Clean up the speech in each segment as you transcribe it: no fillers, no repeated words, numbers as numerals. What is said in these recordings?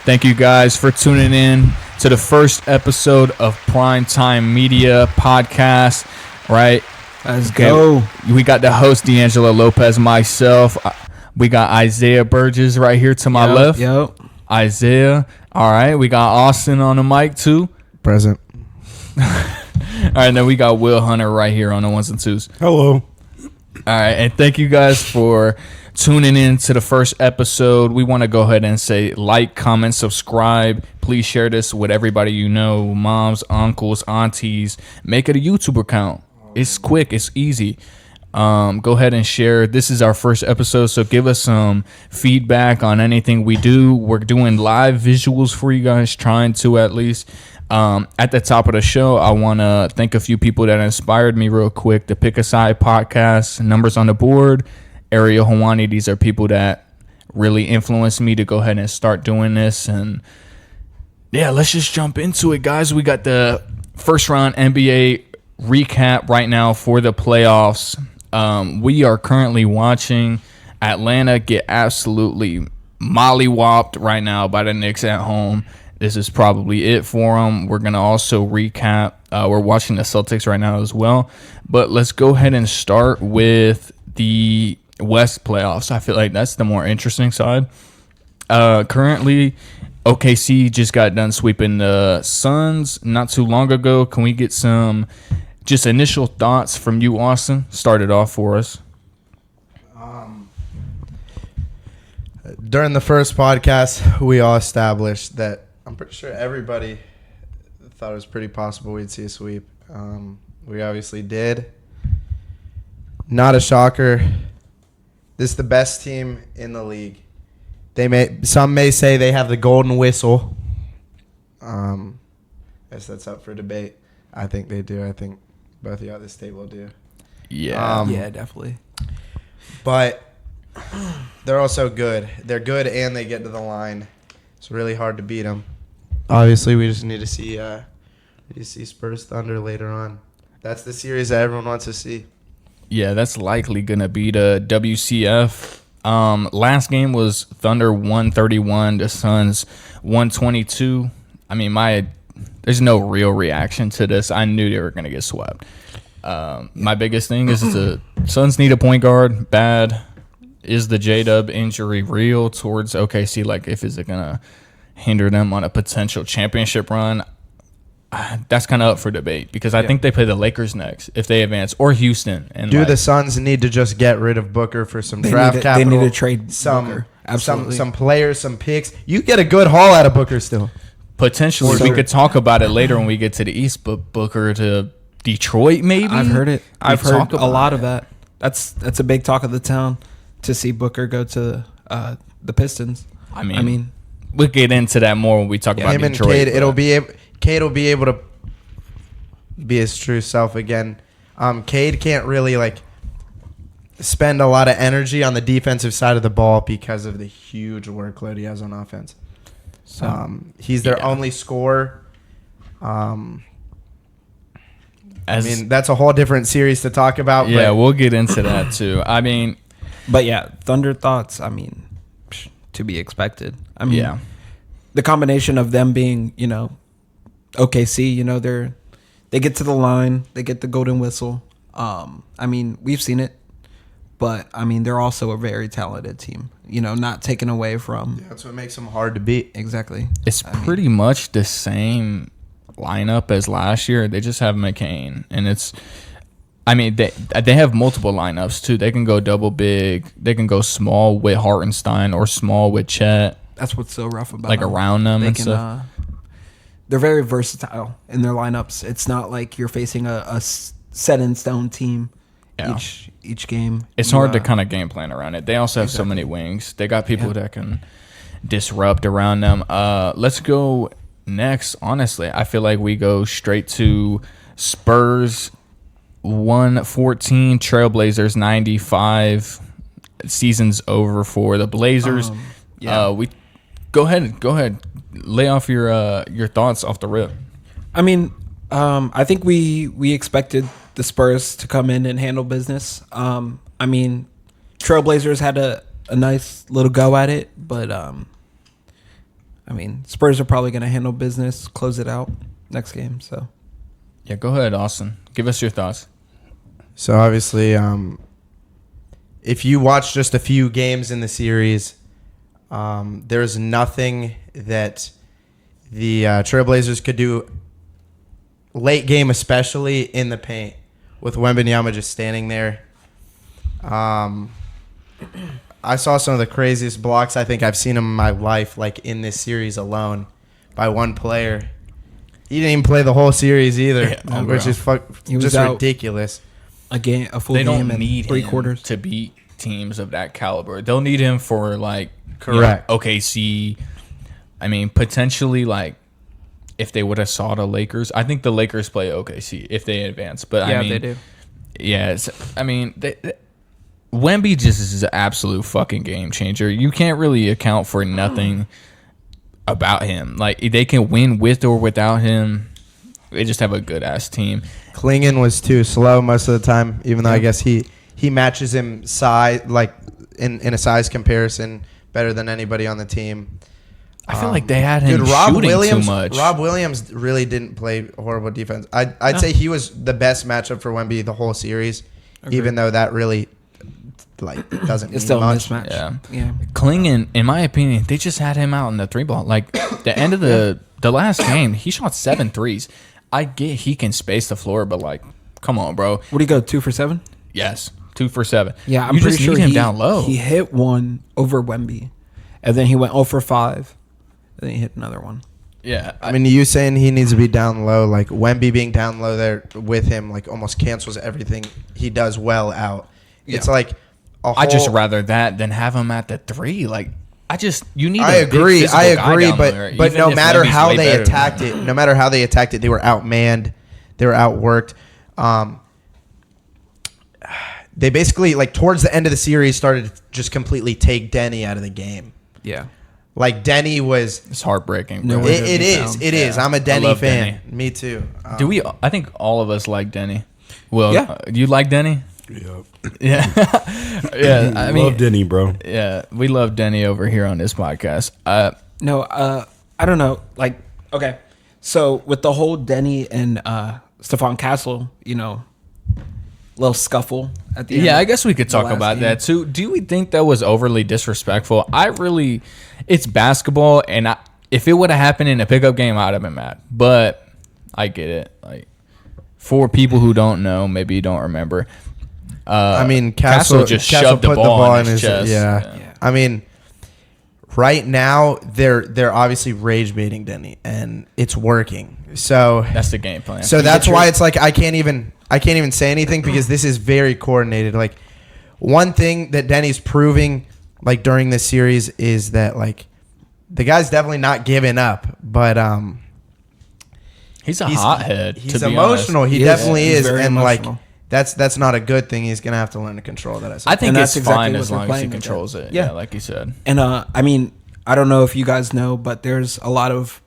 Thank you guys for tuning in to the first episode of Primetime Media Podcast. Right? Let's go. We got the host, D'Angelo Lopez, myself. We got Isaiah Burgess right here to my left. Yep. Isaiah. All right. We got Austin on the mic, too. Present. All right. Then we got Will Hunter right here on the ones and twos. Hello. All right. And thank you guys for tuning in to the first episode. We want to go ahead and say like, comment, subscribe. Please share this with everybody you know, moms, uncles, aunties. Make it a YouTube account. It's quick. It's easy. Go ahead and share. This is our first episode, so give us some feedback on anything we do. We're doing live visuals for you guys, trying to at least. At the top of the show, I want to thank a few people that inspired me real quick. The Pick a Side podcast, Numbers on the Board, Ariel Hawani. These are people that really influenced me to go ahead and start doing this. And yeah, let's just jump into it, guys. We got the first round NBA recap right now for the playoffs. We are currently watching Atlanta get absolutely mollywopped right now by the Knicks at home. This is probably it for them. We're going to also recap. We're watching the Celtics right now as well. But let's go ahead and start with the West playoffs. I feel like that's the more interesting side. Currently, OKC just got done sweeping the Suns not too long ago. Can we get some just initial thoughts from you, Austin? Start it off for us. During the first podcast, we all established that I'm pretty sure everybody thought it was pretty possible we'd see a sweep. We obviously did. Not a shocker. This is the best team in the league. Some may say they have the golden whistle. I guess that's up for debate. I think they do. I think both of you at this table do. Yeah. Yeah, definitely. But they're also good. They're good and they get to the line. It's really hard to beat them. Obviously, we just need to see Spurs Thunder later on. That's the series that everyone wants to see. Yeah, that's likely going to be the WCF. Last game was Thunder 131, the Suns 122. I mean, there's no real reaction to this. I knew they were going to get swept. My biggest thing is the Suns need a point guard bad. Is the J-Dub injury real towards OKC? Like, is it going to hinder them on a potential championship run? That's kind of up for debate because I think they play the Lakers next if they advance, or Houston. And the Suns need to just get rid of Booker for some draft capital? They need to trade Booker. Some players, some picks. You get a good haul out of Booker still. Potentially, we could talk about it later when we get to the East, but Booker to Detroit, maybe? I've heard it. I've heard a lot it. of that. That's a big talk of the town to see Booker go to the Pistons. I mean, we'll get into that more when we talk about him Detroit. And Cade will be able to be his true self again. Cade can't really spend a lot of energy on the defensive side of the ball because of the huge workload he has on offense. So he's their only scorer. That's a whole different series to talk about. Yeah, we'll get into that too. But yeah, Thunder thoughts. To be expected. The combination of them being, OKC, they get to the line, they get the golden whistle. We've seen it, but they're also a very talented team. Not taken away from. Yeah, that's what makes them hard to beat. Exactly. It's pretty much the same lineup as last year. They just have McCain, and they have multiple lineups too. They can go double big. They can go small with Hartenstein or small with Chet. That's what's so rough about them. Around them and stuff. They're very versatile in their lineups. It's not like you're facing a set in stone team each game. It's hard to kind of game plan around it. They also have so many wings. They got people that can disrupt around them. Let's go next. Honestly, I feel like we go straight to Spurs 114, Trailblazers 95. Season's over for the Blazers. We go ahead. Lay off your thoughts off the rip. I think we expected the Spurs to come in and handle business. Trailblazers had a nice little go at it, but I mean, Spurs are probably going to handle business, close it out next game. So Yeah, go ahead, Austin. Give us your thoughts. So obviously, if you watch just a few games in the series, there's nothing that the Trailblazers could do late game, especially in the paint, with Wembanyama just standing there. I saw some of the craziest blocks I think I've seen in my life, like in this series alone, by one player. He didn't even play the whole series either, Yeah, which is He was just out ridiculous. a full They game don't and need 3 him quarters. to beat teams of that caliber. They'll need him for like Correct. OKC. I mean, potentially like if they would have saw the Lakers. I think the Lakers play OKC if they advance. But Yeah, I mean, they do. Yeah, I mean, Wemby just is an absolute fucking game changer. You can't really account for nothing about him. Like they can win with or without him. They just have a good ass team. Klingon was too slow most of the time, even though I guess he matches him size, like in a size comparison, better than anybody on the team. I feel like they had him Rob shooting Williams, too much. Rob Williams really didn't play horrible defense. I'd say he was the best matchup for Wemby the whole series, even though that really doesn't It's mean still a much. mismatch. Yeah. Klingon, in my opinion, they just had him out in the 3-ball. Like the end of the last game, he shot 7 threes. I get he can space the floor, but like, come on, bro. What do you go, 2 for 7? Yes, 2 for 7. Yeah, I'm you pretty just sure need him down low. He hit one over Wemby, and then he went 0 for 5, and then he hit another one. Yeah, I mean, you saying he needs to be down low, like Wemby being down low there with him, like almost cancels everything he does well out. Yeah. It's like I just rather that than have him at the 3. Like, you need. I a big agree, physical guy down there, but even no if matter Wemby's how way they better than attacked him. it, no matter how they attacked it, they were outmanned, they were outworked. They basically, like towards the end of the series, started to just completely take Denny out of the game. Yeah. Like Denny was. It's heartbreaking. No Bro. way. It is. It is. Yeah. I'm a I Denny love fan. Denny. Me too. Do we? I think all of us like Denny. Well, Yeah. You like Denny? Yep. Yeah, yeah. I mean, love Denny, bro. yeah, we love Denny over here on this podcast. No, I don't know. Like, okay. So with the whole Denny and Stephon Castle, little scuffle at the end. Yeah, I guess we could the talk last about game. that too. Do we think that was overly disrespectful? It's basketball, and if it would have happened in a pickup game, I'd have been mad. But I get it. Like, for people who don't know, maybe you don't remember. I mean, Castle just shoved the ball in his chest. Yeah. Yeah. I mean, right now they're obviously rage baiting Denny, and it's working. So That's the game plan. So that's why it's like I can't even say anything because this is very coordinated. Like one thing that Denny's proving like during this series is that like the guy's definitely not giving up, but he's a hothead. He's to be emotional. honest. He definitely He's is, very and emotional. like that's not a good thing. He's gonna have to learn to control that. I think And it's that's exactly fine what as they're long as he playing with controls that. it. Yeah. Yeah, like you said. And I mean, I don't know if you guys know, but there's a lot of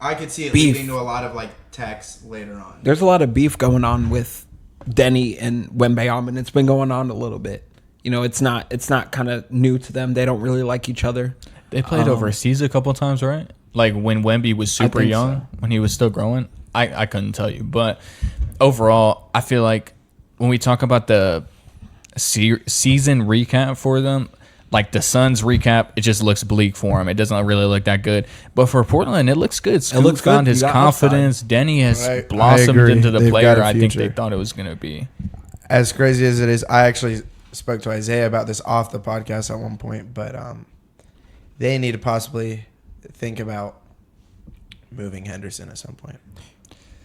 I could see it Beef. leading to a lot of like texts later on. beef going on with Denny and Wembanyama, and it's been going on a little bit. It's not kind of new to them. They don't really like each other. They played overseas a couple times, right? Like when Wemby was super think young, so. when he was still growing. I couldn't tell you, but overall, I feel like when we talk about the season recap for them, like the Suns recap, it just looks bleak for him. It doesn't really look that good. But for Portland, it looks good. Scoot looks good. found his You got confidence. Denny has I blossomed agree. into the They've player got a I think future. they thought it was going to be. As crazy as it is, I actually spoke to Isaiah about this off the podcast at one point, but they need to possibly think about moving Henderson at some point.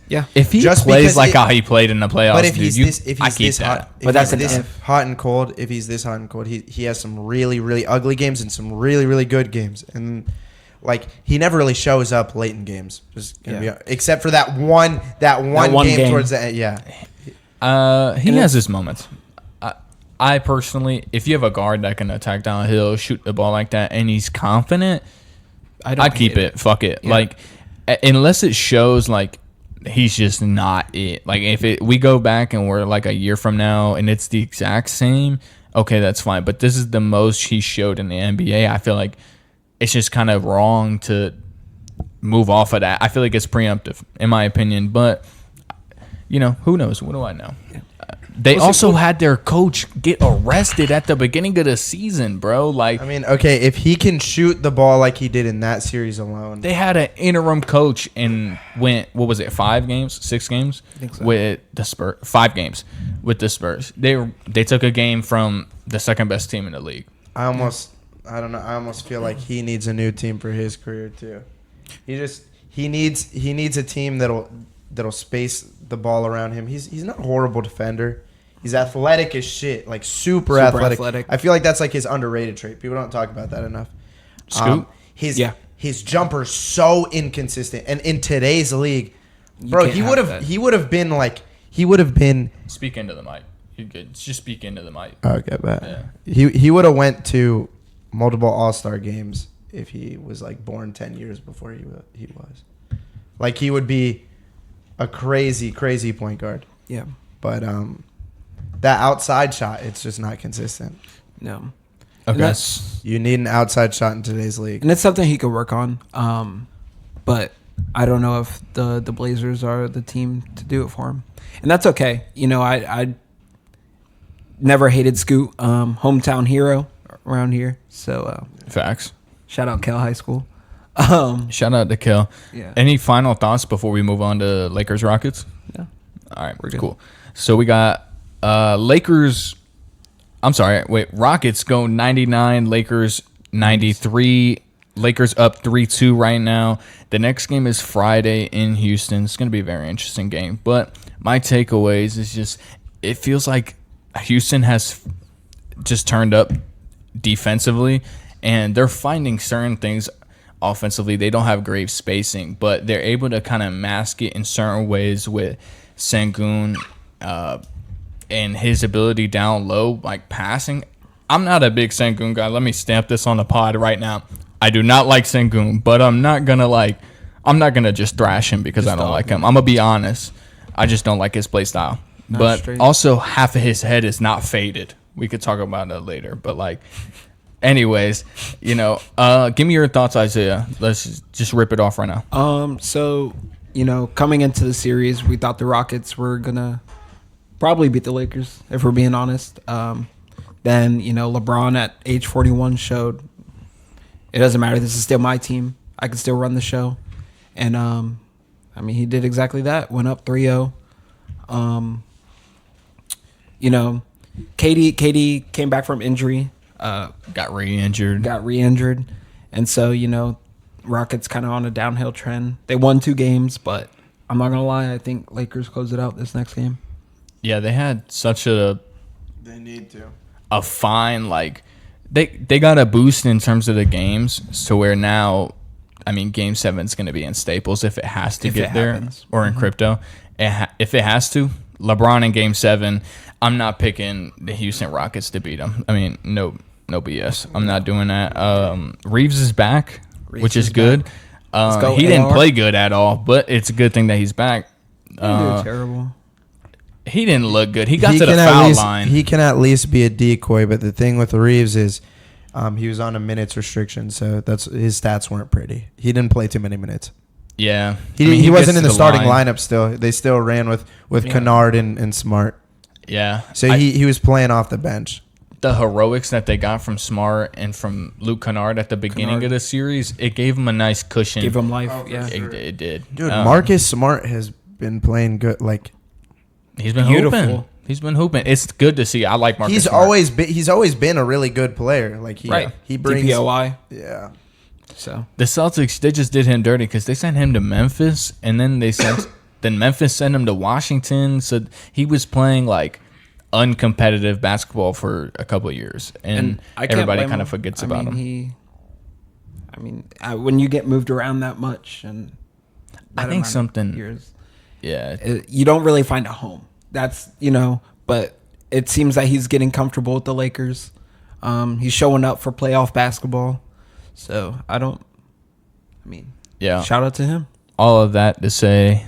Yeah. If he Just plays because like how he played in the playoffs, But if dude, he's I keep this that. hot, if But that's he's an this if. hot and cold, if he's this hot and cold, he has some really really ugly games and some really really good games, and like he never really shows up late in games, just gonna Yeah. be, except for that one one game game. towards the end. Yeah, He has his moments. I personally, if you have a guard that can attack downhill, shoot the ball like that, and he's confident, I'd keep hate it. Fuck it. Yeah. Like, unless it shows like he's just not it. Like if we go back and we're like a year from now and it's the exact same, okay, that's fine. But this is the most he showed in the NBA. I feel like it's just kind of wrong to move off of that. I feel like it's preemptive, in my opinion. But who knows? What do I know? They also had their coach get arrested at the beginning of the season, bro. Like, I mean, okay, if he can shoot the ball like he did in that series alone, they had an interim coach and went, what was it, 5 games, 6 games? I think so. With the Spurs. 5 games with the Spurs. They took a game from the second best team in the league. I don't know. I almost feel like he needs a new team for his career too. He needs a team that'll space the ball around him. He's not a horrible defender. He's athletic as shit, like super athletic. I feel like that's like his underrated trait. People don't talk about that enough. Scoot? His jumper's so inconsistent, and in today's league, bro, he would have been. Speak into the mic. You're good. Just speak into the mic. Okay, bet. Yeah. He would have went to multiple All-Star games if he was like born 10 years before he was. Like, he would be a crazy point guard. Yeah. But that outside shot, it's just not consistent. No. Okay. You need an outside shot in today's league. And it's something he could work on. But I don't know if the Blazers are the team to do it for him. And that's okay. I never hated Scoot, hometown hero around here. So Facts. shout out Cal High School. Shout out to Kel. Yeah. Any final thoughts before we move on to Lakers Rockets? Yeah. All right, We're good. cool. So we got Rockets go 99, Lakers 93. Lakers up 3-2 right now. The next game is Friday in Houston. It's going to be a very interesting game. But my takeaways is just it feels like Houston has just turned up defensively, and they're finding certain things offensively. They don't have great spacing, but they're able to kind of mask it in certain ways with Sengun and his ability down low, like passing. I'm not a big Sengun guy. Let me stamp this on the pod right now. I do not like Sengun, but I'm not gonna just thrash him because I don't like him. I'm gonna be honest. I just don't like his play style. But straight. also half of his head is not faded. We could talk about that later. But anyways, give me your thoughts, Isaiah. Let's just rip it off right now. So, coming into the series, we thought the Rockets were gonna probably beat the Lakers, if we're being honest. Then, LeBron at age 41 showed it doesn't matter. This is still my team. I can still run the show. And, he did exactly that. Went up 3-0. KD came back from injury. Got re-injured. And so, Rockets kind of on a downhill trend. They won 2 games, but I'm not going to lie. I think Lakers close it out this next game. Yeah, they had such They need to. a fine, they got a boost in terms of the games to where now, Game 7 is going to be in Staples if it has to get there happens. or in crypto. If it has to, LeBron in Game 7, I'm not picking the Houston Rockets to beat them. No BS. I'm not doing that. Reeves is back, which is good. go, He didn't AR. play good at all, but it's a good thing that he's back. He did terrible. He didn't look good. He got to the foul line. He can at least be a decoy, but the thing with Reeves is he was on a minutes restriction, so that's his stats weren't pretty. He didn't play too many minutes. Yeah. He wasn't gets in to the starting line. lineup still. They still ran with Kennard and Smart. Yeah. So he was playing off the bench. The heroics that they got from Smart and from Luke Kennard at the beginning of the series, it gave him a nice cushion. Give him life. for Sure. It did. Dude, Marcus Smart has been playing good. He's been Beautiful. hooping. He's been hooping. It's good to see. I like Marcus He's Smart. always been a really good player. He brings DPOI. Yeah. So The Celtics, they just did him dirty because they sent him to Memphis, and then then Memphis sent him to Washington. So he was playing uncompetitive basketball for a couple of years, and I can't everybody blame kind of him. forgets about him. When you get moved around that much, and I think something. years, Yeah, you don't really find a home. That's but it seems that he's getting comfortable with the Lakers. He's showing up for playoff basketball. So yeah. shout out to him. All of that to say,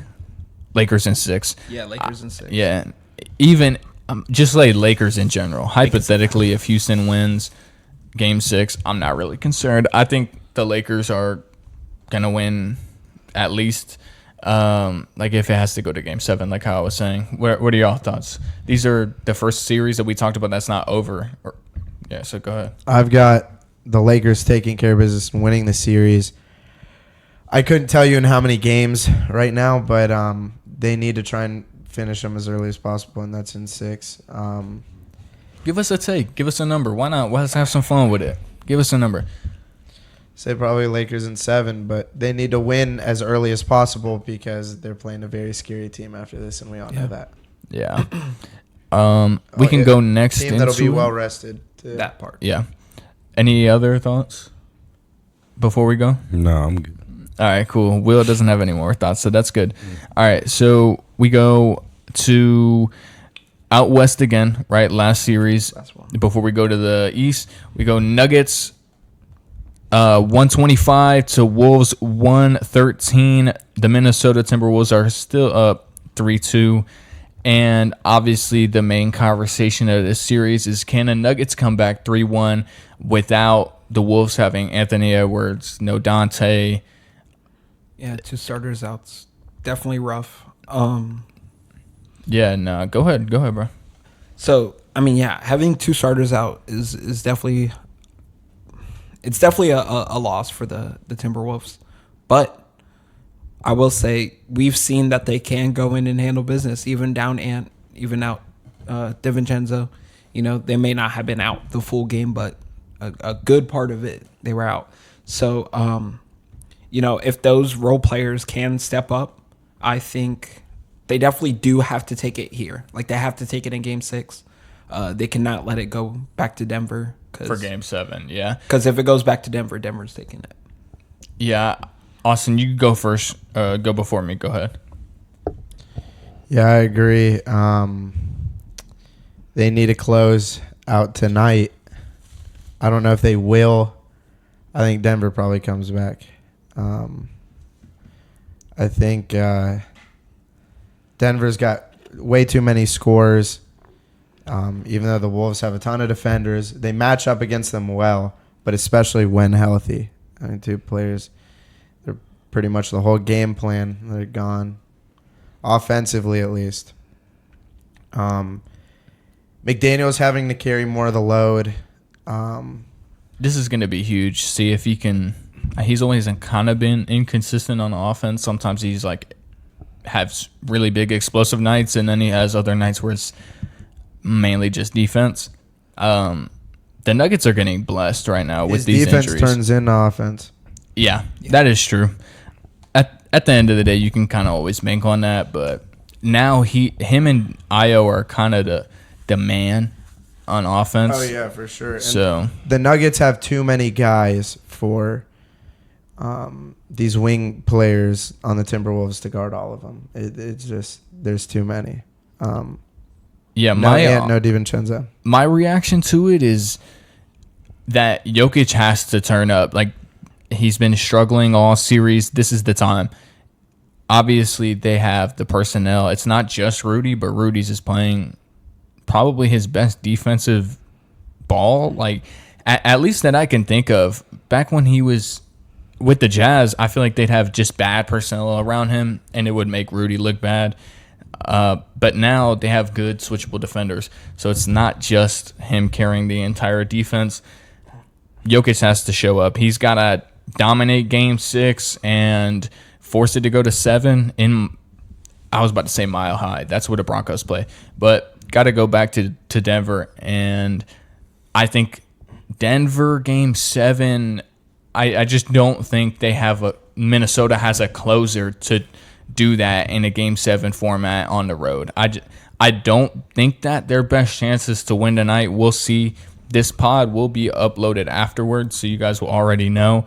Lakers in 6. Yeah, Lakers in 6. Yeah, even just Lakers in general. Hypothetically, if Houston wins Game 6, I'm not really concerned. I think the Lakers are gonna win at least. Like if it has to go to game 7, like how I was saying. What are y'all thoughts? These are the first series that we talked about that's not over. Yeah, so go ahead. I've got the Lakers taking care of business and winning the series. I couldn't tell you in how many games right now, but they need to try and finish them as early as possible, and that's in 6. Give us a take. Give us a number. Why not? Let's have some fun with it. Give us a number. Say probably Lakers in 7, but they need to win as early as possible because they're playing a very scary team after this, and we all know that. Yeah. We can go next team that'll be into well rested. That part. Yeah. Any other thoughts before we go? No, I'm good. All right, cool. Will doesn't have any more thoughts, so that's good. All right, so we go to out west again, right? Last series. That's one. Before we go to the east, we go Nuggets 125 to Wolves 113. The Minnesota Timberwolves are still up 3-2. And obviously the main conversation of this series is, can the Nuggets come back 3-1 without the Wolves having Anthony Edwards, no Dante? Yeah, 2 starters out. It's definitely rough. Yeah, no, go ahead, bro. So, I mean, yeah, having 2 starters out is definitely, it's definitely a loss for the Timberwolves. But I will say we've seen that they can go in and handle business, even down Ant, even out DiVincenzo. You know, they may not have been out the full game, but a good part of it, they were out. So, you know, if those role players can step up, I think they definitely do have to take it here. Like, they have to take it in game 6. They cannot let it go back to Denver. For game 7, yeah. Because if it goes back to Denver, Denver's taking it. Yeah. Austin, you go first. Go before me. Go ahead. Yeah, I agree. They need to close out tonight. I don't know if they will. I think Denver probably comes back. I think Denver's got way too many scores. Even though the Wolves have a ton of defenders, they match up against them well, but especially when healthy. I mean, 2 players, they're pretty much the whole game plan. They're gone, offensively at least. McDaniel's having to carry more of the load. This is going to be huge. See if he can. He's always kind of been inconsistent on offense. Sometimes he's like has really big explosive nights, and then he has other nights where it's mainly just defense. The Nuggets are getting blessed right now with these defense injuries. Turns into offense. Yeah, that is true. At the end of the day, you can kind of always bank on that, but now him and Io are kind of the man on offense. Oh yeah, for sure. And So the Nuggets have too many guys for these wing players on the Timberwolves to guard all of them. It's just there's too many. yeah, No DiVincenzo. my reaction to it is that Jokic has to turn up. Like, he's been struggling all series. This is the time. Obviously, they have the personnel. It's not just Rudy, but Rudy's is playing probably his best defensive ball. Like, at least that I can think of. Back when he was with the Jazz, I feel like they'd have just bad personnel around him, and it would make Rudy look bad. But now they have good switchable defenders. So it's not just him carrying the entire defense. Jokic has to show up. He's got to dominate game 6 and force it to go to 7 I was about to say Mile High. That's where the Broncos play. But got to go back to Denver. And I think Denver game 7, I just don't think they have Minnesota has a closer to do that in a game 7 format on the road. I don't think that their best chances to win tonight. We'll see. This pod will be uploaded afterwards, so you guys will already know.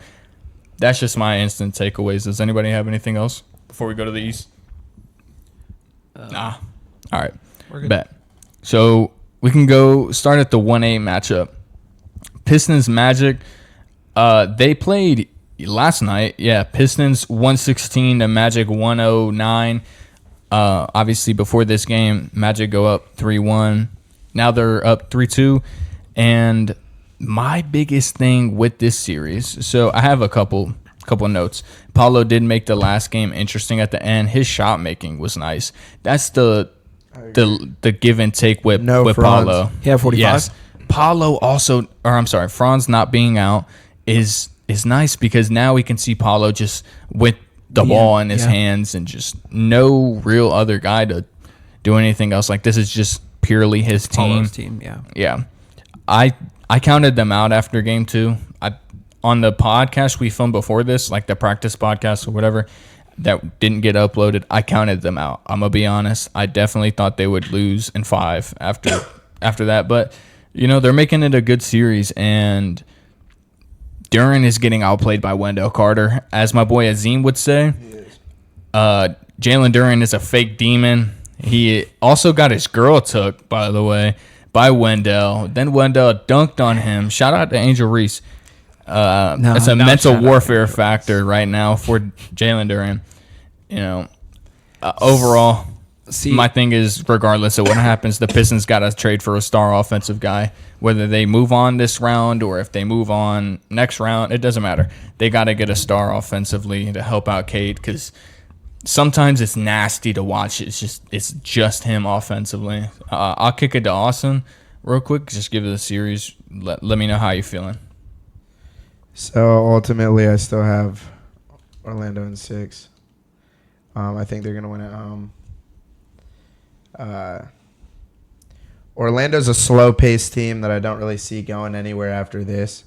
That's just my instant takeaways. Does anybody have anything else before we go to the East? Nah. All right. We're good. Bet. So we can go start at the 1-8 matchup. Pistons Magic. They played last night. Yeah, Pistons 116 to Magic 109. Obviously, before this game, Magic go up 3-1. Now they're up 3-2. And my biggest thing with this series, so I have a couple. couple of notes. Paolo did make the last game interesting at the end. His shot making was nice. That's the give and take with Franz. Paolo. He had 45? Yes. Paolo also, or I'm sorry, Franz not being out is nice because now we can see Paolo just with the ball in his hands and just no real other guy to do anything else. Like, this is just purely his team. Paulo's team, yeah. Yeah. I counted them out after game 2. On the podcast we filmed before this, like the practice podcast or whatever, that didn't get uploaded, I counted them out. I'm going to be honest. I definitely thought they would lose in 5 after that. But, you know, they're making it a good series, and Duren is getting outplayed by Wendell Carter. As my boy Azim would say, Jalen Duren is a fake demon. He also got his girl took, by the way, by Wendell. Then Wendell dunked on him. Shout out to Angel Reese. It's a mental warfare factor right now for Jalen Duren. You know, overall, my thing is, regardless of what happens, the Pistons got to trade for a star offensive guy. Whether they move on this round or if they move on next round, it doesn't matter. They got to get a star offensively to help out Cade, because sometimes it's nasty to watch. It's just him offensively. I'll kick it to Austin real quick. Just give it a series. Let me know how you're feeling. So ultimately, I still have Orlando in 6. I think they're going to win at home. Orlando's a slow-paced team that I don't really see going anywhere after this.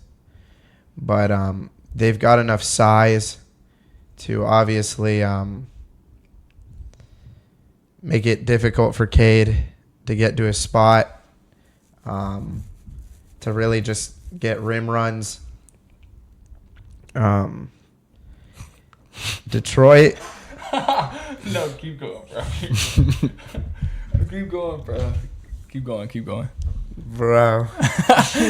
But they've got enough size to obviously make it difficult for Cade to get to a spot, to really just get rim runs. Detroit. No, keep going, bro. Keep going, bro. Keep going. Bro. All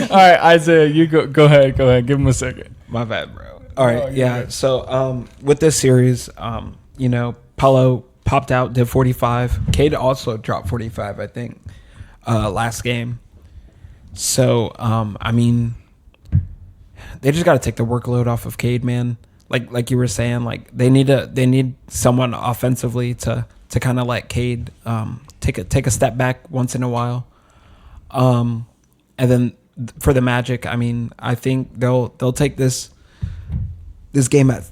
right, Isaiah, you go ahead. Give him a second. My bad, bro. All right, yeah. So with this series, you know, Paolo popped out, did 45. Cade also dropped 45, I think, last game. So, I mean, they just got to take the workload off of Cade, man. Like you were saying, like they need someone offensively to kind of let Cade take a step back once in a while. And then for the Magic, I mean, I think they'll take this game at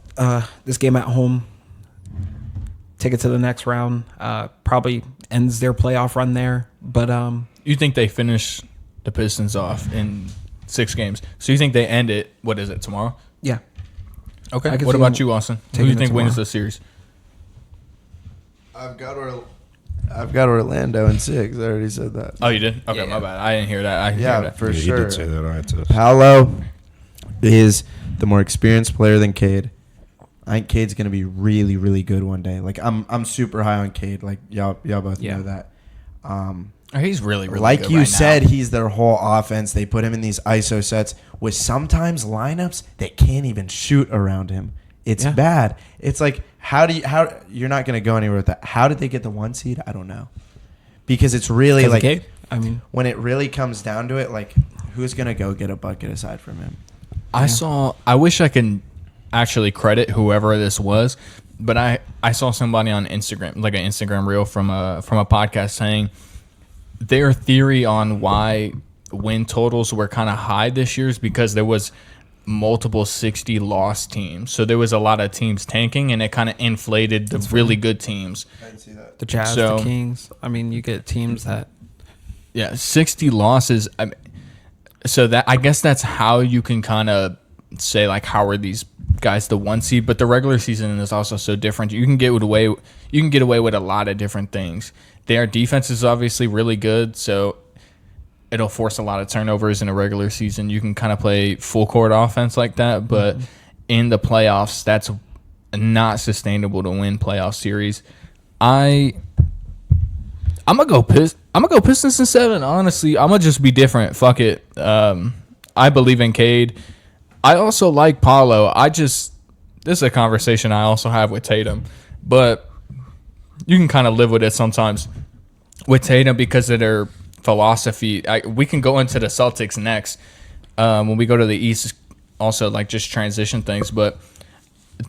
home, take it to the next round. Probably ends their playoff run there. But you think they finish the Pistons off in 6 games? So you think they end it? What is it, tomorrow? Yeah. Okay. What about you, Austin? Who do you think wins the series? I've got Orlando in 6. I already said that. Oh, you did? Okay, my bad. I didn't hear that. For He sure. did say that. All right, so. Paolo is the more experienced player than Cade. I think Cade's gonna be really, really good one day. Like I'm super high on Cade. Like y'all both know that. He's really, really like good you right said, now. he's their whole offense. They put him in these ISO sets with sometimes lineups that can't even shoot around him. It's bad. It's like how you're not gonna go anywhere with that. How did they get the 1 seed? I don't know. Because it's really like Cade? I mean, when it really comes down to it, like who's gonna go get a bucket aside from him? I wish I could actually credit whoever this was, but I saw somebody on Instagram, like an Instagram reel from a podcast, saying their theory on why win totals were kind of high this year is because there was multiple 60 loss teams. So there was a lot of teams tanking, and it kind of inflated the really good teams. I didn't see that. the Jazz, So- the Kings. I mean, you get teams that. Yeah, 60 losses. So that, I guess that's how you can kind of say, like, how are these guys the 1 seed? But the regular season is also so different. You can get away with a lot of different things. Their defense is obviously really good, so it'll force a lot of turnovers in a regular season. You can kind of play full court offense like that, but in the playoffs, that's not sustainable to win playoff series. I'm gonna go Pistons in 7. Honestly, I'm gonna just be different. Fuck it. I believe in Cade. I also like Paolo. This is a conversation I also have with Tatum, but you can kind of live with it sometimes with Tatum because of their philosophy. We can go into the Celtics next when we go to the East. Also, like, just transition things, but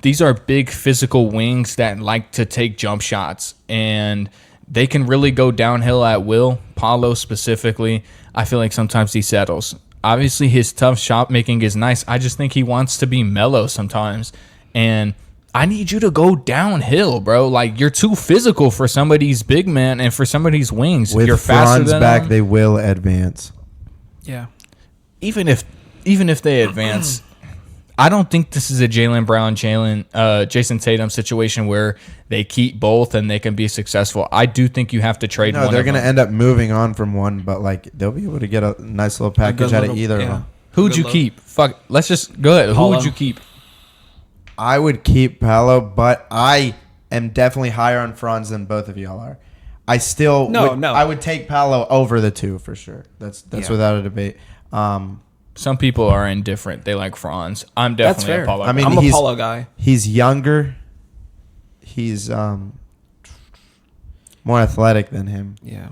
these are big physical wings that like to take jump shots, and they can really go downhill at will. Paolo specifically, I feel like sometimes he settles. Obviously, his tough shot making is nice. I just think he wants to be mellow sometimes. And I need you to go downhill, bro. Like, you're too physical for somebody's big man and for somebody's wings. With You're faster Franz than back, them. they will advance. Yeah. Even if they advance, I don't think this is a Jaylen Brown, Jason Tatum situation where they keep both and they can be successful. I do think you have to trade No, one. they're going to end up moving on from one, but like they'll be able to get a nice little package good out of little- either of yeah. them. Who would Good you luck. keep? Fuck. Let's just go ahead. Who Paolo. would you keep? I would keep Paolo, but I am definitely higher on Franz than both of y'all are. I still No. I would take Paolo over the two for sure. That's Yeah. without a debate. Some people are indifferent. They like Franz. I'm That's definitely fair. a Paulo. I mean, I'm a he's- Paulo guy. He's younger. He's more athletic than him. Yeah.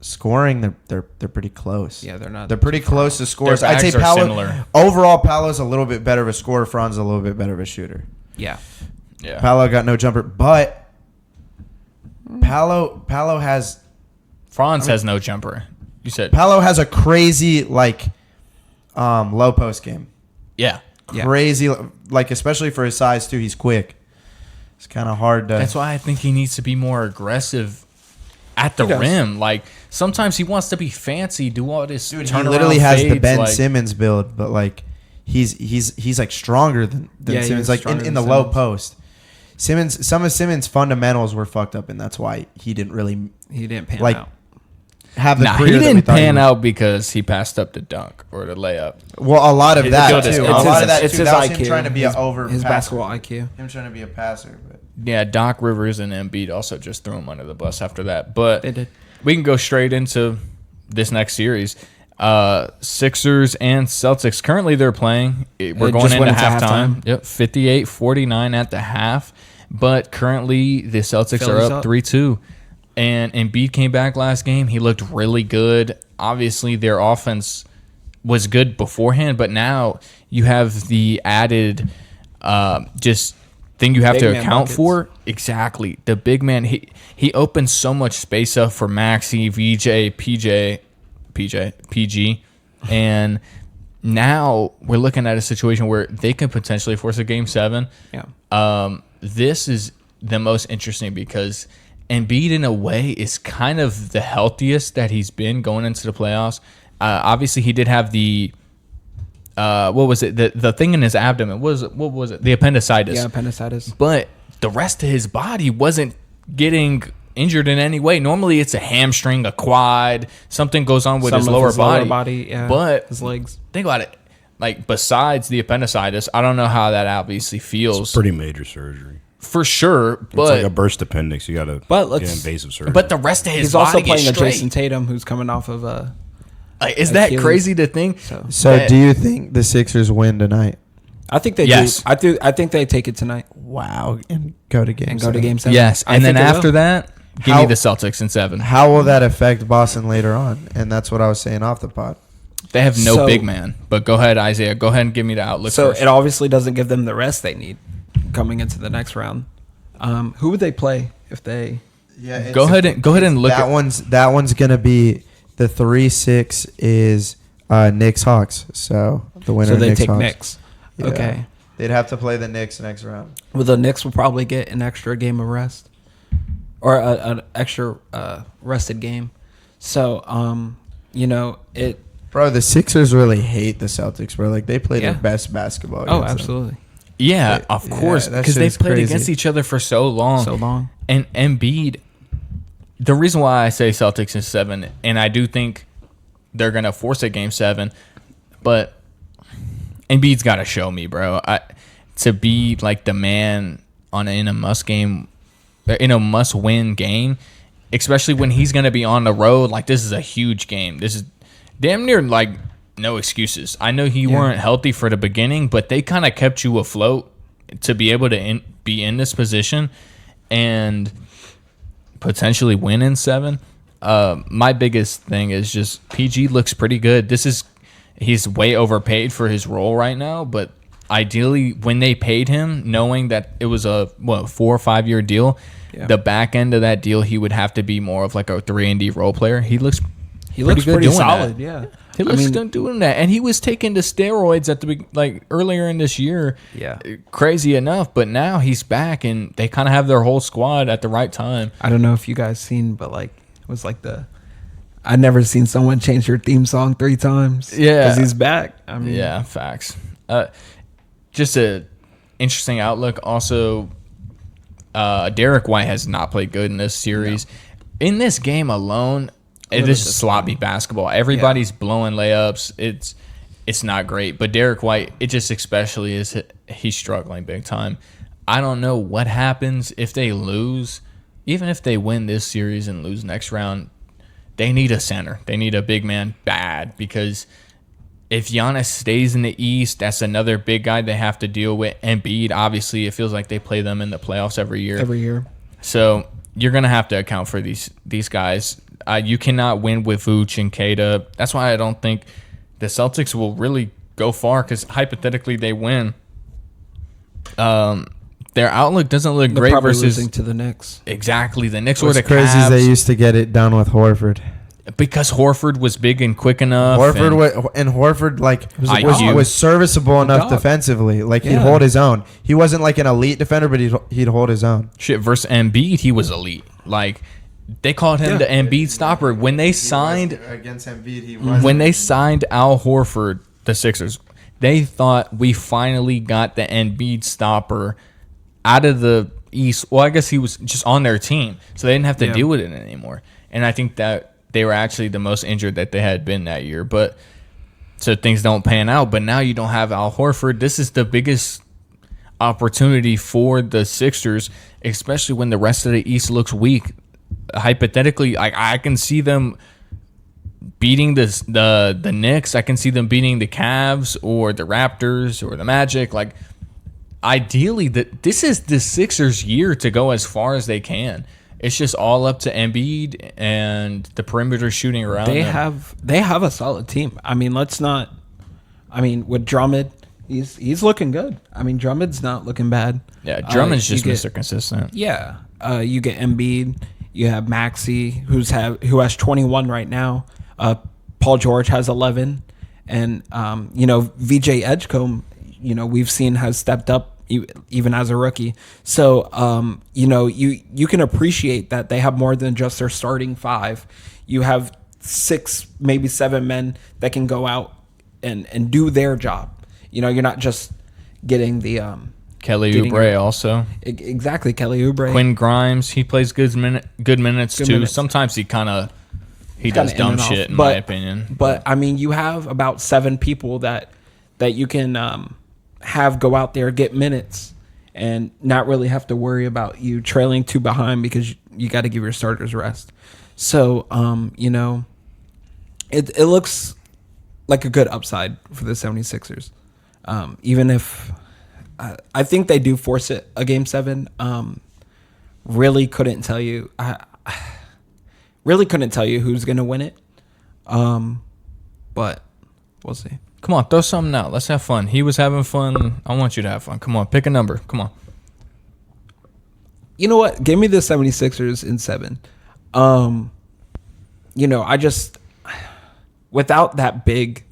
Scoring, they're pretty close. Yeah, they're not They're pretty close to scores. Their I'd say bags are Paolo. similar. Overall, Paolo's a little bit better of a scorer. Franz a little bit better of a shooter. Yeah. yeah. Paolo got no jumper, but Paolo has Franz has no jumper. You said Paolo has a crazy low post game. yeah. Yeah. Crazy, like especially for his size too. He's quick. It's kind of hard to. That's why I think he needs to be more aggressive at the He does. rim. Like sometimes he wants to be fancy, do all this. Dude, he turnaround literally has the fades, Ben like- Simmons build, but like he's like stronger than Yeah, he Simmons. is Like stronger in than the low Simmons. post, some of Simmons' fundamentals were fucked up, and that's why he didn't really He didn't pan like out. have the Nah, career he that we didn't thought he pan would. out because he passed up the dunk or the layup. Well, a lot of His that build too. is A confidence. lot of that It's too. his That was IQ. him trying to be his, an over his passer. basketball IQ. Him trying to be a passer, but Yeah, Doc Rivers and Embiid also just threw him under the bus after that. But They did. we can go straight into this next series. Sixers and Celtics. Currently, they're playing. We're It going just into went into halftime. halftime. Yep, 58-49 at the half. But currently, the Celtics Philly's are up up. 3-2. And Embiid came back last game. He looked really good. Obviously, their offense was good beforehand, but now you have the added just thing you have Big to man account buckets. for. Exactly. The big man, he opens so much space up for Maxey, VJ, PG. And now we're looking at a situation where they can potentially force a game 7. Yeah. This is the most interesting because Embiid, in a way, is kind of the healthiest that he's been going into the playoffs. Obviously, he did have the what was it? The thing in his abdomen. What was it? The appendicitis. Yeah, appendicitis. But the rest of his body wasn't getting injured in any way. Normally, it's a hamstring, a quad, something goes on with Some his of lower his body. yeah. But his legs. think about it. Like, besides the appendicitis, I don't know how that obviously feels. Pretty major surgery. For sure, It's but like a burst appendix. You got to But get let's- invasive surgery. but the rest of his He's body also is playing a straight. Jason Tatum who's coming off of Like, is that Achilles. crazy to think? so that- do you think the Sixers win tonight? I think they Yes. do. I think they take it tonight Wow, and go to game and go to 7. game 7. Yes, I and then think they will. after that, give How- me the Celtics in 7. How will that affect Boston later on? And that's what I was saying off the pod. They have no So- big man. But go ahead, Isaiah. Go ahead and give me the outlook So first. it obviously doesn't give them the rest they need coming into the next round. Who would they play if they? Yeah, Go ahead and look that at one's gonna be the 3-6 is Knicks Hawks. So the winner So they Knicks take Hawks. Knicks. Yeah. Okay. They'd have to play the Knicks next round. Well, the Knicks will probably get an extra game of rest, or an extra rested game. So, it. Bro, the Sixers really hate the Celtics, bro. Like they play Yeah. their best basketball. Oh, against them. absolutely. Yeah, Yeah, of course, that because shit they've is played crazy. against each other for so long. So long. And Embiid, the reason why I say Celtics in 7, and I do think they're gonna force a game 7, but Embiid's got to show me, bro. To be like the man in a must-win game, especially when he's gonna be on the road. Like, this is a huge game. This is damn near like no excuses. I know you weren't healthy for the beginning, but they kind of kept you afloat to be able to be in this position and potentially win in 7. My biggest thing is just PG looks pretty good. He's way overpaid for his role right now, but ideally, when they paid him, knowing that it was a 4 or 5 year deal, the back end of that deal, he would have to be more of like a 3-and-D role player. He looks pretty good doing solid. that. Yeah, He looks good doing that, and he was taking the steroids at the earlier in this year. Yeah. Crazy enough, but now he's back, and they kind of have their whole squad at the right time. I don't know if you guys seen, but like it was like I'd never seen someone change their theme song 3 times. Yeah. because he's back. I mean, Yeah, facts. Just a interesting outlook. Also, Derek White has not played good in this series. No. In this game alone, this is sloppy basketball. Everybody's blowing layups. It's not great. But Derek White, it just especially is he's struggling big time. I don't know what happens if they lose. Even if they win this series and lose next round, they need a center. They need a big man bad, because if Giannis stays in the East, that's another big guy they have to deal with. Embiid, obviously, it feels like they play them in the playoffs every year. So you're going to have to account for these guys. You cannot win with Vooch and Keita. That's why I don't think the Celtics will really go far, because hypothetically they win. Their outlook doesn't look great versus losing to the Knicks. Exactly, the Knicks What's or the crazy Cavs. is they used to get it done with Horford. Because Horford was big and quick enough. Horford was serviceable enough defensively. Like he'd hold his own. He wasn't like an elite defender, but he'd hold his own. Shit, versus Embiid, he was elite. Like they called him the Embiid stopper when they signed against Embiid. He was when they signed Al Horford, the Sixers. They thought we finally got the Embiid stopper out of the East. Well, I guess he was just on their team, so they didn't have to deal with it anymore. And I think that they were actually the most injured that they had been that year. But so things don't pan out. But now you don't have Al Horford. This is the biggest opportunity for the Sixers, especially when the rest of the East looks weak. Hypothetically, I can see them beating the Knicks. I can see them beating the Cavs or the Raptors or the Magic. Like, ideally, this is the Sixers' year to go as far as they can. It's just all up to Embiid and the perimeter shooting around them. They have a solid team. I mean, with Drummond, he's looking good. I mean, Drummond's not looking bad. Yeah, Drummond's just Mr. Consistent. Yeah. You get Embiid. You have Maxey, who has 21 right now. Paul George has 11. And, VJ Edgecombe, we've seen has stepped up even as a rookie. So, you can appreciate that they have more than just their starting 5. You have 6, maybe 7 men that can go out and do their job. You're not just getting the Kelly Oubre also. Exactly, Kelly Oubre. Quinn Grimes, he plays good minutes too. Sometimes he does dumb shit in my opinion. But I mean, you have about 7 people that you can have go out there, get minutes, and not really have to worry about you trailing 2 behind, because you got to give your starters rest. So, it looks like a good upside for the 76ers. Even if I think they do force it a game 7. Really couldn't tell you. Really couldn't tell you who's going to win it. But we'll see. Come on, throw something out. Let's have fun. He was having fun. I want you to have fun. Come on, pick a number. Come on. You know what? Give me the 76ers in 7. I just, without that big,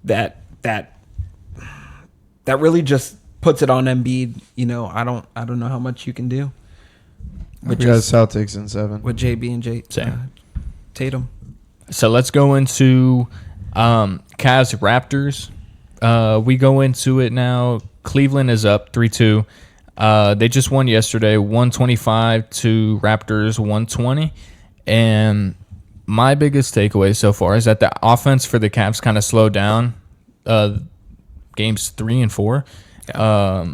that really just puts it on Embiid. I don't know how much you can do. We got Celtics in 7 with JB and Tatum. So let's go into Cavs Raptors. We go into it now. Cleveland is up 3-2. They just won yesterday, 125 to Raptors 120. And my biggest takeaway so far is that the offense for the Cavs kind of slowed down. Games 3 and 4. Yeah.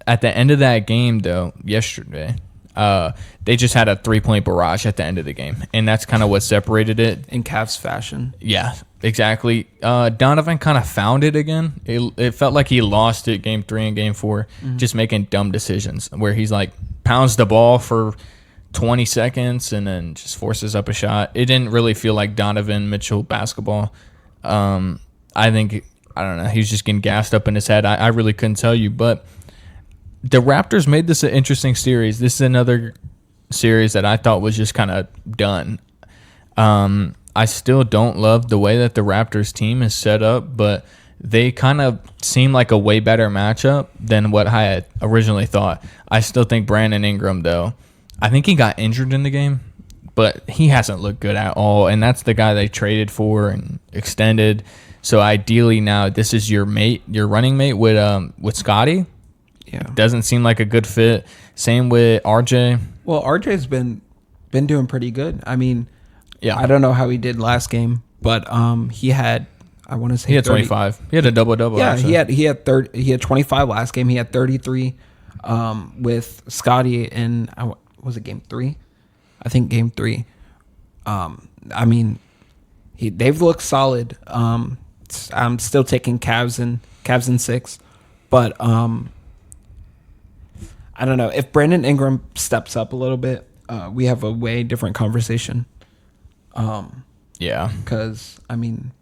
At the end of that game, though, yesterday, they just had a 3-point barrage at the end of the game, and that's kind of what separated it. In Cavs fashion. Yeah, exactly. Donovan kind of found it again. It felt like he lost it game 3 and game 4, just making dumb decisions where he's like pounds the ball for 20 seconds and then just forces up a shot. It didn't really feel like Donovan Mitchell basketball. I think I don't know. He was just getting gassed up in his head. I really couldn't tell you. But the Raptors made this an interesting series. This is another series that I thought was just kind of done. I still don't love the way that the Raptors team is set up, but they kind of seem like a way better matchup than what I had originally thought. I still think Brandon Ingram, though, I think he got injured in the game, but he hasn't looked good at all, and that's the guy they traded for and extended. So ideally now this is your running mate with Scotty. Yeah. Doesn't seem like a good fit. Same with RJ. Well, RJ's been doing pretty good. I mean, Yeah. I don't know how he did last game, but he had, I want to say He had 30 25. He had a double-double. Yeah, actually. he had 25 last game. He had 33 with Scotty in was it game 3? I think game 3. I mean, they've looked solid. I'm still taking Cavs in 6, but I don't know if Brandon Ingram steps up a little bit. We have a way different conversation. Yeah. Because game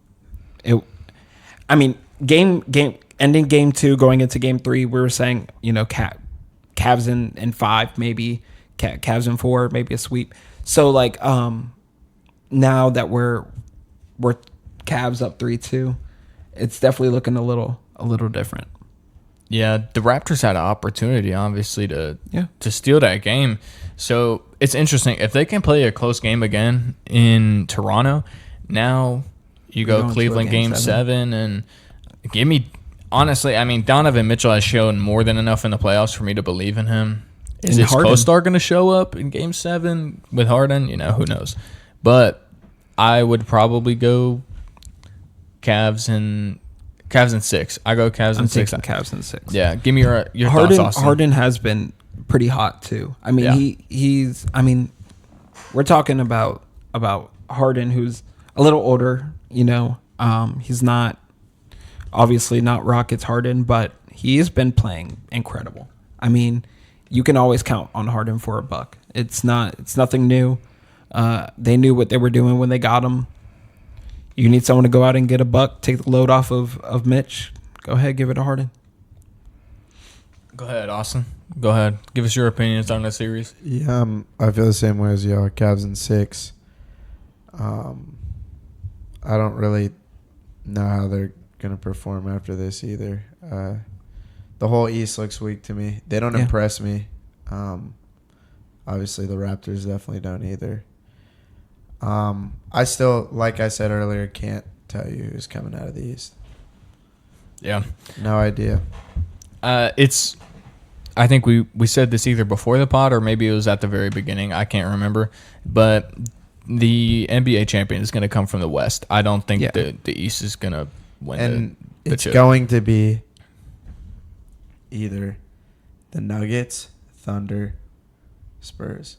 ending game 2, going into game 3, we were saying, Cavs in 5, maybe Cavs in 4, maybe a sweep. So like now that we're Cavs up 3-2, it's definitely looking a little different. Yeah, the Raptors had an opportunity, obviously, to Yeah. steal that game. So it's interesting. If they can play a close game again in Toronto, now you We're go going to a Cleveland game game 7 and give me, honestly, I mean, Donovan Mitchell has shown more than enough in the playoffs for me to believe in him. Is And his Harden. co-star going to show up in game 7 with Harden? Who knows? But I would probably go Cavs in 6. I go Cavs in I'm 6. taking Cavs in 6. Yeah, give me your thoughts, Austin. Harden has been pretty hot too. I mean, Yeah. he's. I mean, we're talking about Harden, who's a little older. He's not obviously not Rockets Harden, but he has been playing incredible. I mean, you can always count on Harden for a buck. It's nothing new. They knew what they were doing when they got him. You need someone to go out and get a buck, take the load off of Mitch. Go ahead, give it to Harden. Go ahead, Austin. Go ahead. Give us your opinions on the series. Yeah, I feel the same way as y'all. Cavs in 6. I don't really know how they're going to perform after this either. The whole East looks weak to me. They don't impress me. Obviously, the Raptors definitely don't either. I still, like I said earlier, can't tell you who's coming out of the East. Yeah. No idea. I think we said this either before the pod or maybe it was at the very beginning. I can't remember. But the NBA champion is going to come from the West. I don't think the East is going to win And the it's chip. going to be either the Nuggets, Thunder, Spurs.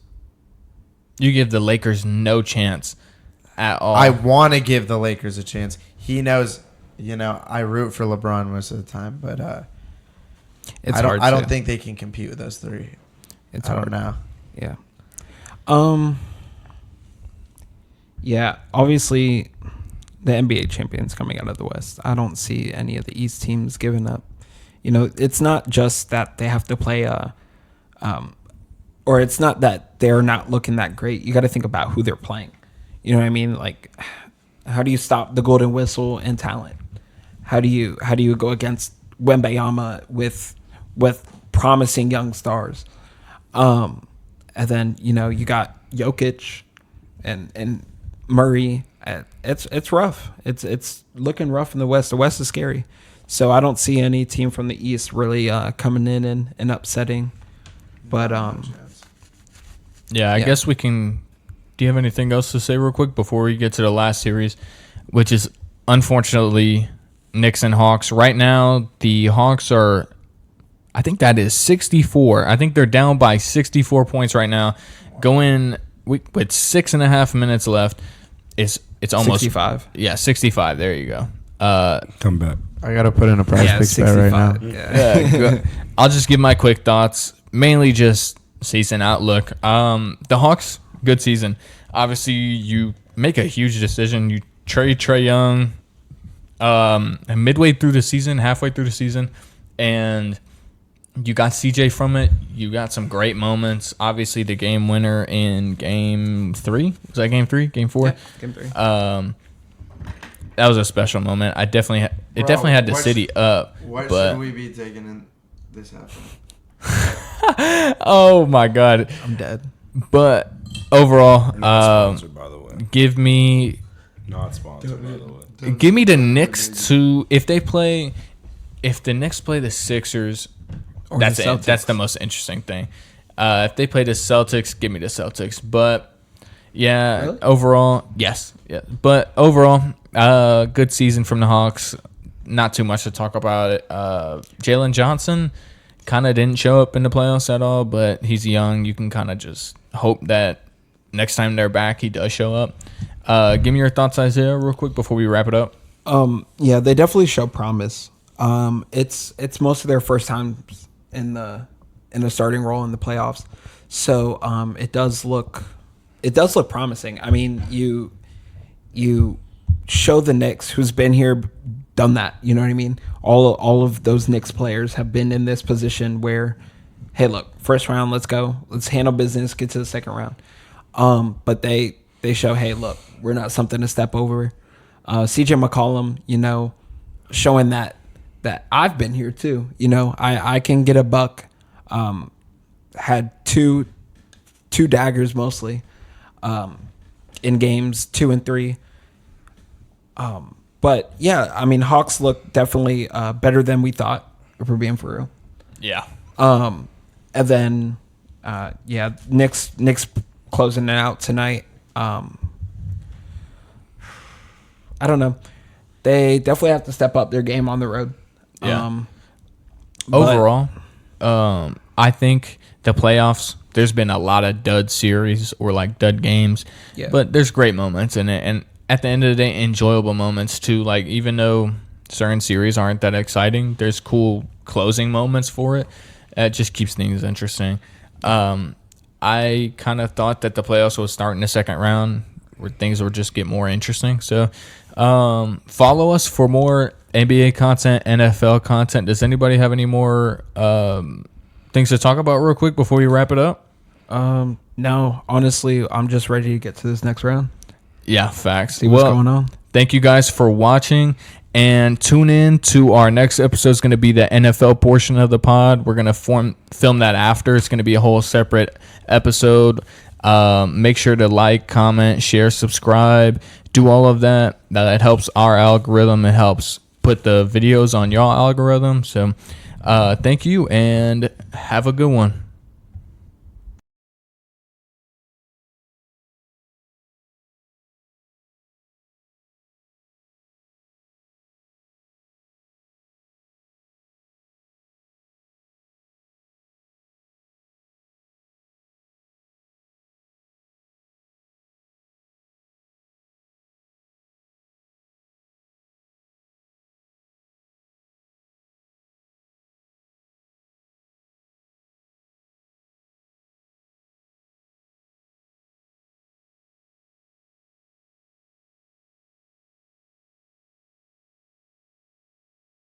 You give the Lakers no chance at all. I want to give the Lakers a chance. He knows, I root for LeBron most of the time, but It's I don't, hard. I don't to- think they can compete with those three. it's I hard don't know. Yeah. Yeah. Obviously, the NBA champions coming out of the West. I don't see any of the East teams giving up. It's not just that they have to play or it's not that they're not looking that great. You got to think about who they're playing. You know what I mean? Like, how do you stop the golden whistle and talent? How do you go against Wembayama with promising young stars? And then you got Jokic and Murray. It's rough. It's looking rough in the West. The West is scary. So I don't see any team from the East really coming in and upsetting. But Yeah, I guess we can. Do you have anything else to say real quick before we get to the last series, which is unfortunately Knicks and Hawks? Right now, the Hawks are, I think that is 64. I think they're down by 64 points right now. Going with 6.5 minutes left. It's almost 65. Yeah, 65. There you go. Come back. I got to put in a prize pick bet right now. Yeah. I'll just give my quick thoughts, mainly just season outlook. The Hawks, good season. Obviously, you make a huge decision. You trade Trae Young. midway through the season, halfway through the season, and you got CJ from it. You got some great moments. Obviously, the game winner in Game 3. Was that Game 3? Game 4? Yeah, Game 3. That was a special moment. It definitely had the city up. What but should we be taking in this happened? oh my God! I'm dead. But overall, Not sponsored, by the way. give me Not sponsored, by the way. the Knicks to if the Knicks play the Sixers. Or That's the it. Celtics. That's the most interesting thing. If they play the Celtics, give me the Celtics. But yeah, Really? overall, yes, yeah. But overall, good season from the Hawks. Not too much to talk about it. Jalen Johnson kind of didn't show up in the playoffs at all, but he's young. You can kind of just hope that next time they're back, he does show up. Give me your thoughts, Isaiah, real quick before we wrap it up. Yeah, they definitely show promise. It's most of their first times in the starting role in the playoffs, so it does look promising. I mean, you show the Knicks, who's been here, done that. You know what I mean? All of those Knicks players have been in this position where, hey, look, first round, let's go, let's handle business, get to the second round. But they show, hey, look, we're not something to step over. CJ McCollum, showing that I've been here too. I can get a buck. Had two daggers mostly in games 2 and 3. But yeah, I mean, Hawks look definitely better than we thought, if we're being for real. Yeah. And then Knicks closing it out tonight. I don't know. They definitely have to step up their game on the road. Yeah. But- Overall, I think the playoffs, there's been a lot of dud series or like dud games, Yeah. but there's great moments in it. And at the end of the day, enjoyable moments too. Like, even though certain series aren't that exciting, there's cool closing moments for it. It just keeps things interesting. I kind of thought that the playoffs would start in the second round where things would just get more interesting. So follow us for more NBA content, NFL content. Does anybody have any more things to talk about real quick before we wrap it up? No, honestly, I'm just ready to get to this next round. Yeah, facts. See what's going on. Thank you guys for watching, and tune in to our next episode. Is going to be the NFL portion of the pod. We're going to film that after. It's going to be a whole separate episode. Make sure to like, comment, share, subscribe, do all of that. That helps our algorithm. It helps put the videos on your algorithm. So thank you, and have a good one.